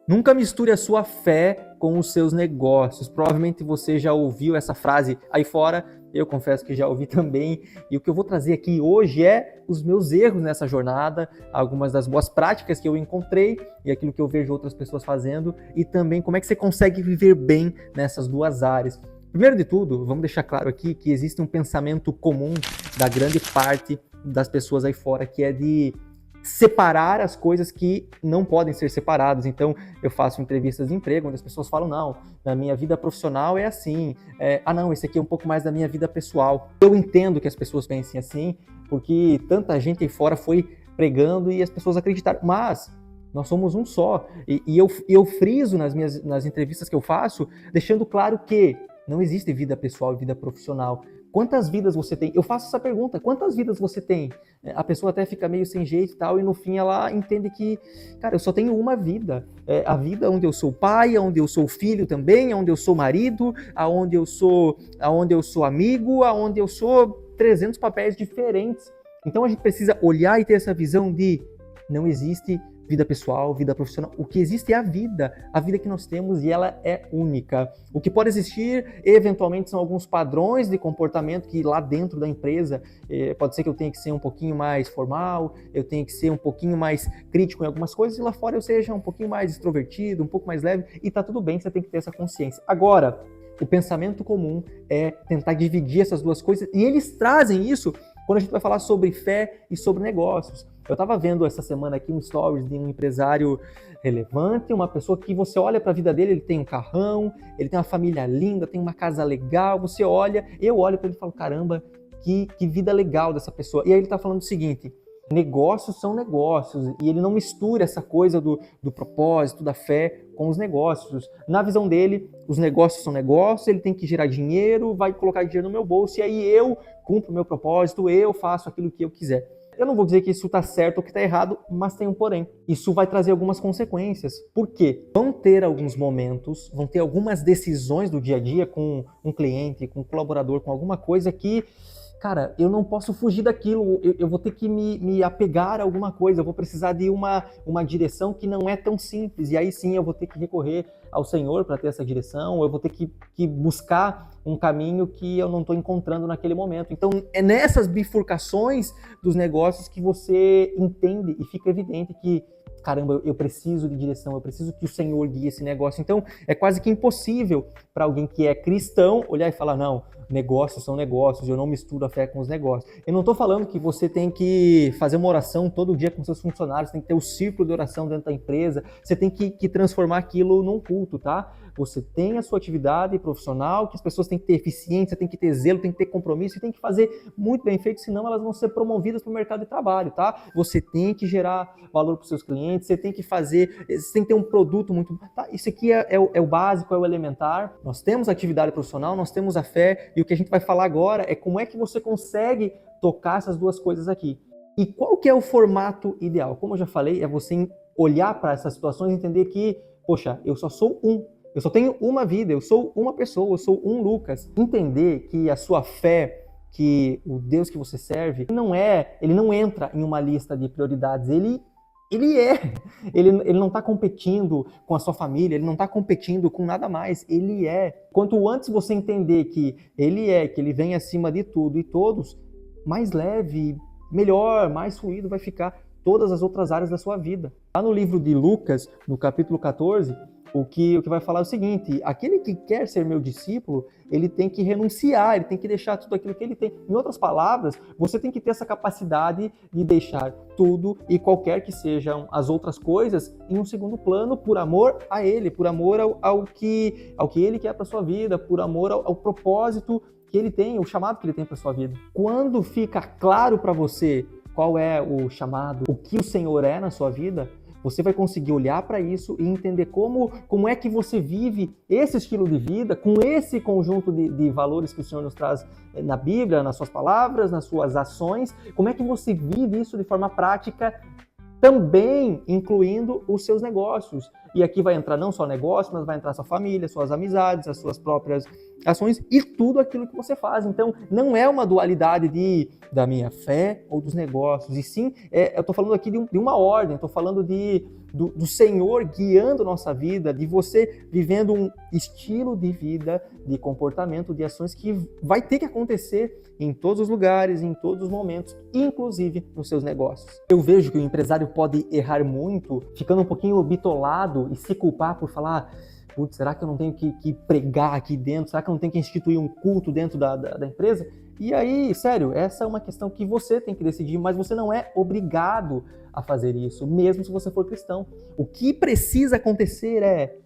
Nunca misture a sua fé com os seus negócios. Provavelmente você já ouviu essa frase aí fora, eu confesso que já ouvi também. E o que eu vou trazer aqui hoje é os meus erros nessa jornada, algumas das boas práticas que eu encontrei e aquilo que eu vejo outras pessoas fazendo, e também como é que você consegue viver bem nessas duas áreas. Primeiro de tudo, vamos deixar claro aqui que existe um pensamento comum da grande parte das pessoas aí fora, que é de separar as coisas que não podem ser separadas. Então, eu faço entrevistas de emprego onde as pessoas falam, não, na minha vida profissional é assim, não, esse aqui é um pouco mais da minha vida pessoal. Eu entendo que as pessoas pensem assim, porque tanta gente aí fora foi pregando e as pessoas acreditaram, mas nós somos um só. E eu friso nas entrevistas que eu faço, deixando claro que não existe vida pessoal e vida profissional. Quantas vidas você tem? Eu faço essa pergunta, quantas vidas você tem? A pessoa até fica meio sem jeito e tal, e no fim ela entende que, cara, eu só tenho uma vida. A vida onde eu sou pai, onde eu sou filho também, onde eu sou marido, aonde eu sou amigo, aonde eu sou 300 papéis diferentes. Então a gente precisa olhar e ter essa visão de não existe vida pessoal, vida profissional. O que existe é a vida que nós temos, e ela é única. O que pode existir, eventualmente, são alguns padrões de comportamento que lá dentro da empresa, pode ser que eu tenha que ser um pouquinho mais formal, eu tenha que ser um pouquinho mais crítico em algumas coisas, e lá fora eu seja um pouquinho mais extrovertido, um pouco mais leve, e tá tudo bem, você tem que ter essa consciência. Agora, o pensamento comum é tentar dividir essas duas coisas, e eles trazem isso quando a gente vai falar sobre fé e sobre negócios. Eu estava vendo essa semana aqui um stories de um empresário relevante, uma pessoa que você olha para a vida dele, ele tem um carrão, ele tem uma família linda, tem uma casa legal, você olha, eu olho para ele e falo, caramba, que vida legal dessa pessoa. E aí ele está falando o seguinte, negócios são negócios, e ele não mistura essa coisa do propósito, da fé com os negócios. Na visão dele, os negócios são negócios, ele tem que gerar dinheiro, vai colocar dinheiro no meu bolso, e aí eu cumpro o meu propósito, eu faço aquilo que eu quiser. Eu não vou dizer que isso está certo ou que está errado, mas tem um porém. Isso vai trazer algumas consequências. Por quê? Vão ter alguns momentos, vão ter algumas decisões do dia a dia com um cliente, com um colaborador, com alguma coisa que, cara, eu não posso fugir daquilo, eu vou ter que me apegar a alguma coisa, eu vou precisar de uma direção que não é tão simples, e aí sim eu vou ter que recorrer ao Senhor para ter essa direção, eu vou ter que buscar um caminho que eu não estou encontrando naquele momento. Então é nessas bifurcações dos negócios que você entende e fica evidente que, caramba, eu preciso de direção, eu preciso que o Senhor guie esse negócio. Então é quase que impossível para alguém que é cristão olhar e falar, não, negócios são negócios, eu não misturo a fé com os negócios. Eu não estou falando que você tem que fazer uma oração todo dia com seus funcionários, tem que ter o círculo de oração dentro da empresa, você tem que transformar aquilo num culto, tá? Você tem a sua atividade profissional, que as pessoas têm que ter eficiência, tem que ter zelo, tem que ter compromisso, e tem que fazer muito bem feito, senão elas vão ser promovidas para o mercado de trabalho, tá? Você tem que gerar valor para os seus clientes, você tem que ter um produto muito... Tá? Isso aqui é o básico, é o elementar. Nós temos a atividade profissional, nós temos a fé, e o que a gente vai falar agora é como é que você consegue tocar essas duas coisas aqui. E qual que é o formato ideal? Como eu já falei, é você olhar para essas situações e entender que, poxa, eu só sou eu só tenho uma vida, eu sou uma pessoa, eu sou um Lucas. Entender que a sua fé, que o Deus que você serve, ele não entra em uma lista de prioridades, ele não está competindo com a sua família, ele não está competindo com nada mais, ele é. Quanto antes você entender que ele vem acima de tudo e todos, mais leve, melhor, mais fluido vai ficar todas as outras áreas da sua vida. Lá no livro de Lucas, no capítulo 14, o que vai falar é o seguinte, aquele que quer ser meu discípulo, ele tem que renunciar, ele tem que deixar tudo aquilo que ele tem. Em outras palavras, você tem que ter essa capacidade de deixar tudo e qualquer que sejam as outras coisas em um segundo plano, por amor a ele, por amor ao que ele quer para sua vida, por amor ao propósito que ele tem, o chamado que ele tem para sua vida. Quando fica claro para você qual é o chamado, o que o Senhor é na sua vida, você vai conseguir olhar para isso e entender como é que você vive esse estilo de vida, com esse conjunto de valores que o Senhor nos traz na Bíblia, nas suas palavras, nas suas ações, como é que você vive isso de forma prática, também incluindo os seus negócios. E aqui vai entrar não só negócio, mas vai entrar sua família, suas amizades, as suas próprias ações e tudo aquilo que você faz. Então, não é uma dualidade da minha fé ou dos negócios, e sim, eu estou falando aqui de uma ordem, estou falando de do Senhor guiando nossa vida, de você vivendo um estilo de vida, de comportamento, de ações que vai ter que acontecer em todos os lugares, em todos os momentos, inclusive nos seus negócios. Eu vejo que o empresário pode errar muito, ficando um pouquinho bitolado e se culpar por falar: putz, será que eu não tenho que pregar aqui dentro? Será que eu não tenho que instituir um culto dentro da empresa? E aí, sério, essa é uma questão que você tem que decidir, mas você não é obrigado a fazer isso, mesmo se você for cristão. O que precisa acontecer é: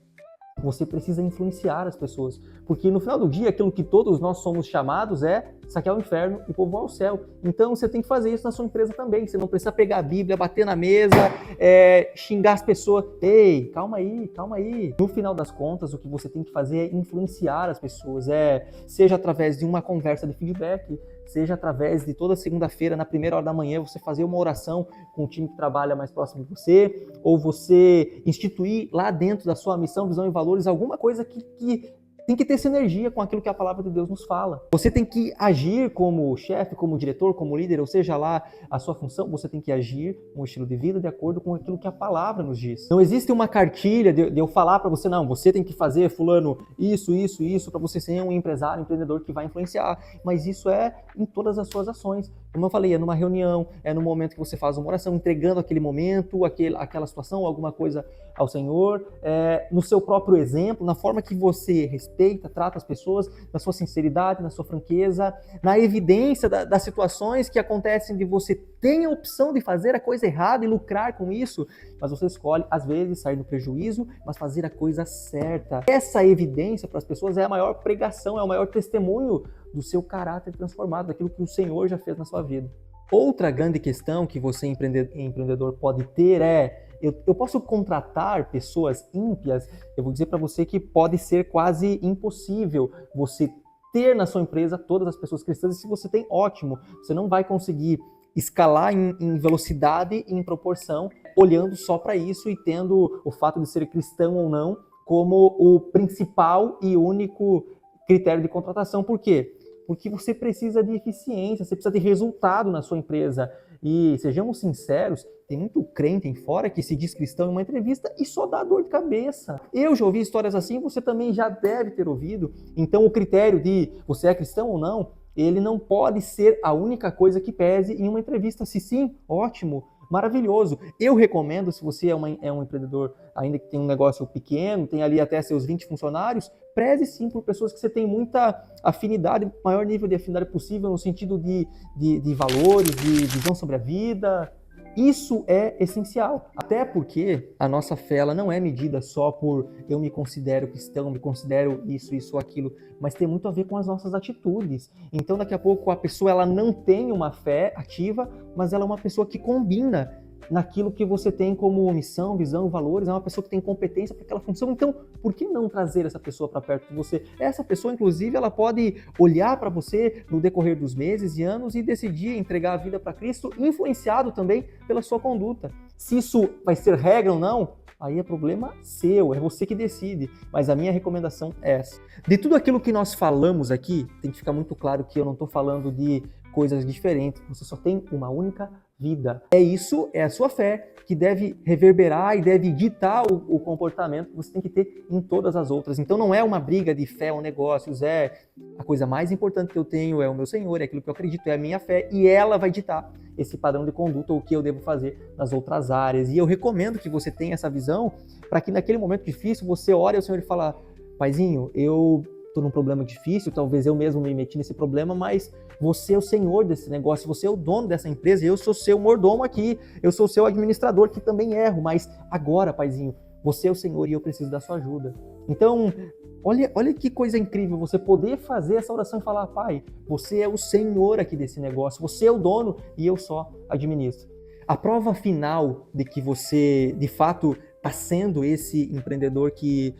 você precisa influenciar as pessoas, porque no final do dia, aquilo que todos nós somos chamados é saquear o inferno e povoar o céu. Então você tem que fazer isso na sua empresa também. Você não precisa pegar a Bíblia, bater na mesa, xingar as pessoas. Ei, calma aí, calma aí. No final das contas, o que você tem que fazer é influenciar as pessoas, seja através de uma conversa de feedback, seja através de toda segunda-feira, na primeira hora da manhã, você fazer uma oração com o time que trabalha mais próximo de você, ou você instituir lá dentro da sua missão, visão e valores alguma coisa que tem que ter sinergia com aquilo que a palavra de Deus nos fala. Você tem que agir como chefe, como diretor, como líder, ou seja lá a sua função, você tem que agir com um estilo de vida de acordo com aquilo que a palavra nos diz. Não existe uma cartilha de eu falar para você: não, você tem que fazer, fulano, isso, para você ser um empresário, um empreendedor que vai influenciar. Mas isso é em todas as suas ações. Como eu falei, é numa reunião, é no momento que você faz uma oração, entregando aquele momento, aquela situação, alguma coisa ao Senhor, no seu próprio exemplo, na forma que você respeita, trata as pessoas, na sua sinceridade, na sua franqueza, na evidência das situações que acontecem de você ter a opção de fazer a coisa errada e lucrar com isso, mas você escolhe, às vezes, sair no prejuízo, mas fazer a coisa certa. Essa evidência para as pessoas é a maior pregação, é o maior testemunho do seu caráter transformado, daquilo que o Senhor já fez na sua vida. Outra grande questão que você, empreendedor, pode ter eu posso contratar pessoas ímpias? Eu vou dizer para você que pode ser quase impossível você ter na sua empresa todas as pessoas cristãs, e se você tem, ótimo, você não vai conseguir escalar em velocidade e em proporção olhando só para isso e tendo o fato de ser cristão ou não como o principal e único critério de contratação. Por quê? Porque você precisa de eficiência, você precisa de resultado na sua empresa. E sejamos sinceros, tem muito crente em fora que se diz cristão em uma entrevista e só dá dor de cabeça. Eu já ouvi histórias assim, você também já deve ter ouvido. Então o critério de você é cristão ou não, ele não pode ser a única coisa que pese em uma entrevista. Se sim, ótimo, maravilhoso. Eu recomendo, se você é um empreendedor ainda que tem um negócio pequeno, tem ali até seus 20 funcionários, preze sim por pessoas que você tem muita afinidade, maior nível de afinidade possível no sentido de valores, de visão sobre a vida. Isso é essencial, até porque a nossa fé ela não é medida só por eu me considero cristão, me considero isso ou aquilo, mas tem muito a ver com as nossas atitudes. Então daqui a pouco a pessoa ela não tem uma fé ativa, mas ela é uma pessoa que combina naquilo que você tem como missão, visão, valores, é uma pessoa que tem competência para aquela função. Então, por que não trazer essa pessoa para perto de você? Essa pessoa, inclusive, ela pode olhar para você no decorrer dos meses e anos e decidir entregar a vida para Cristo, influenciado também pela sua conduta. Se isso vai ser regra ou não, aí é problema seu, é você que decide. Mas a minha recomendação é essa. De tudo aquilo que nós falamos aqui, tem que ficar muito claro que eu não estou falando de coisas diferentes. Você só tem uma única vida. É a sua fé que deve reverberar e deve ditar o comportamento que você tem que ter em todas as outras. Então não é uma briga de fé ou negócios, a coisa mais importante que eu tenho é o meu Senhor, é aquilo que eu acredito, é a minha fé, e ela vai ditar esse padrão de conduta, ou o que eu devo fazer nas outras áreas. E eu recomendo que você tenha essa visão para que naquele momento difícil você ore ao Senhor e fale: Paizinho, eu estou num problema difícil, talvez eu mesmo me meti nesse problema, mas você é o senhor desse negócio, você é o dono dessa empresa, eu sou seu mordomo aqui, eu sou seu administrador que também erro, mas agora, Paizinho, você é o Senhor e eu preciso da sua ajuda. Então, olha que coisa incrível você poder fazer essa oração e falar: Pai, você é o Senhor aqui desse negócio, você é o dono e eu só administro. A prova final de que você, de fato, está sendo esse empreendedor que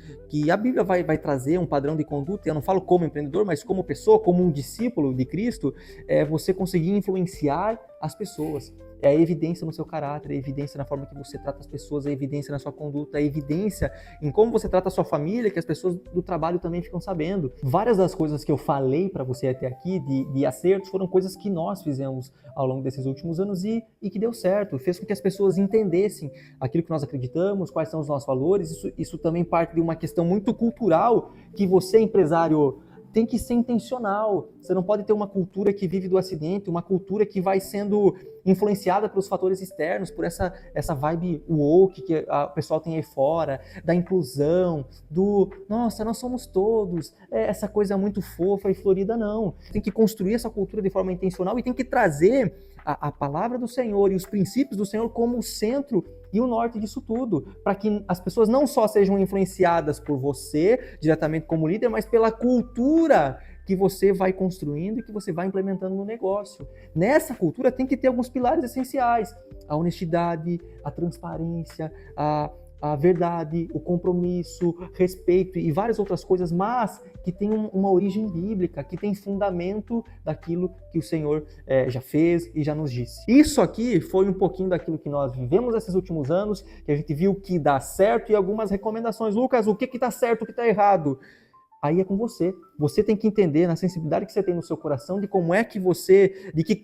a Bíblia vai trazer um padrão de conduta, eu não falo como empreendedor, mas como pessoa, como um discípulo de Cristo, é você conseguir influenciar as pessoas. É a evidência no seu caráter, é a evidência na forma que você trata as pessoas, é a evidência na sua conduta, é a evidência em como você trata a sua família, que as pessoas do trabalho também ficam sabendo. Várias das coisas que eu falei para você até aqui, de acertos, foram coisas que nós fizemos ao longo desses últimos anos e que deu certo, fez com que as pessoas entendessem aquilo que nós acreditamos, quais são os nossos valores. Isso também parte de uma questão muito cultural, que você, empresário, tem que ser intencional. Você não pode ter uma cultura que vive do acidente, uma cultura que vai sendo influenciada pelos fatores externos, por essa vibe woke que o pessoal tem aí fora, da inclusão, nossa, nós somos todos, essa coisa muito fofa e florida, não. Tem que construir essa cultura de forma intencional e tem que trazer a palavra do Senhor e os princípios do Senhor como o centro e o norte disso tudo, para que as pessoas não só sejam influenciadas por você, diretamente como líder, mas pela cultura que você vai construindo e que você vai implementando no negócio. Nessa cultura tem que ter alguns pilares essenciais: a honestidade, a transparência, a verdade, o compromisso, respeito e várias outras coisas, mas que tem uma origem bíblica, que tem fundamento daquilo que o Senhor já fez e já nos disse. Isso aqui foi um pouquinho daquilo que nós vivemos esses últimos anos, que a gente viu que dá certo, e algumas recomendações. Lucas, o que está certo, o que está errado? Aí é com você. Você tem que entender, na sensibilidade que você tem no seu coração, de como é que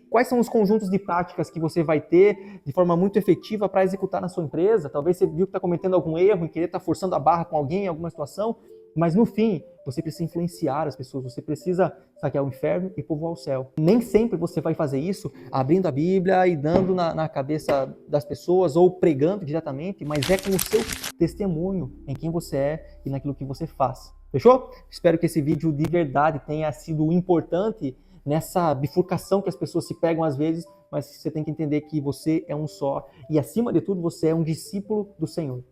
quais são os conjuntos de práticas que você vai ter de forma muito efetiva para executar na sua empresa. Talvez você viu que está cometendo algum erro em querer estar forçando a barra com alguém em alguma situação, mas no fim, você precisa influenciar as pessoas, você precisa saquear o inferno e povoar o céu. Nem sempre você vai fazer isso abrindo a Bíblia e dando na cabeça das pessoas ou pregando diretamente, mas é com o seu testemunho em quem você é e naquilo que você faz. Fechou? Espero que esse vídeo de verdade tenha sido importante nessa bifurcação que as pessoas se pegam às vezes, mas você tem que entender que você é um só e, acima de tudo, você é um discípulo do Senhor.